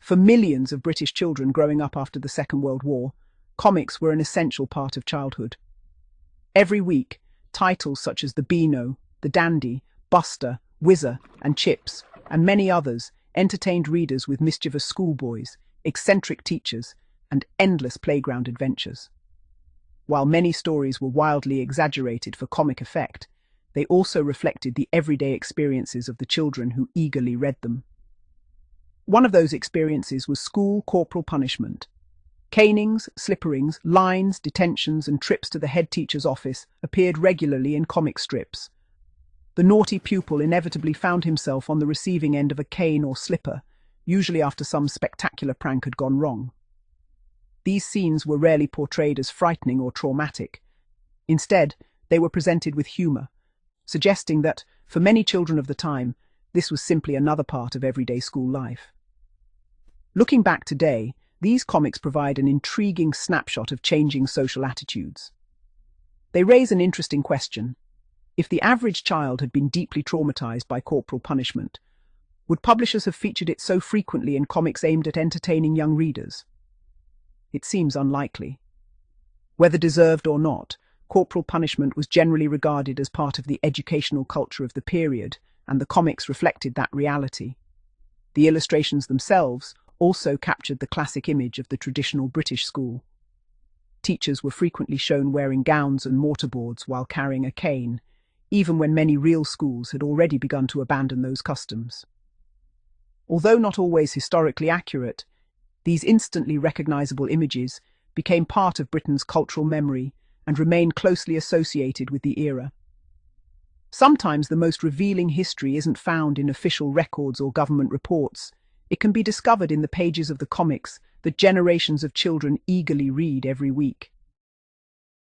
For millions of British children growing up after the Second World War, comics were an essential part of childhood. Every week, titles such as The Beano, The Dandy, Buster, Whizzer, and Chips, and many others entertained readers with mischievous schoolboys, eccentric teachers, and endless playground adventures. While many stories were wildly exaggerated for comic effect, they also reflected the everyday experiences of the children who eagerly read them. One of those experiences was school corporal punishment. Canings, slipperings, lines, detentions, and trips to the head teacher's office appeared regularly in comic strips. The naughty pupil inevitably found himself on the receiving end of a cane or slipper, usually after some spectacular prank had gone wrong. These scenes were rarely portrayed as frightening or traumatic. Instead, they were presented with humour, suggesting that, for many children of the time, this was simply another part of everyday school life. Looking back today, these comics provide an intriguing snapshot of changing social attitudes. They raise an interesting question. If the average child had been deeply traumatized by corporal punishment, would publishers have featured it so frequently in comics aimed at entertaining young readers? It seems unlikely. Whether deserved or not, corporal punishment was generally regarded as part of the educational culture of the period, and the comics reflected that reality. The illustrations themselves also captured the classic image of the traditional British school. Teachers were frequently shown wearing gowns and mortarboards while carrying a cane, even when many real schools had already begun to abandon those customs. Although not always historically accurate, these instantly recognizable images became part of Britain's cultural memory and remain closely associated with the era. Sometimes the most revealing history isn't found in official records or government reports. It can be discovered in the pages of the comics that generations of children eagerly read every week.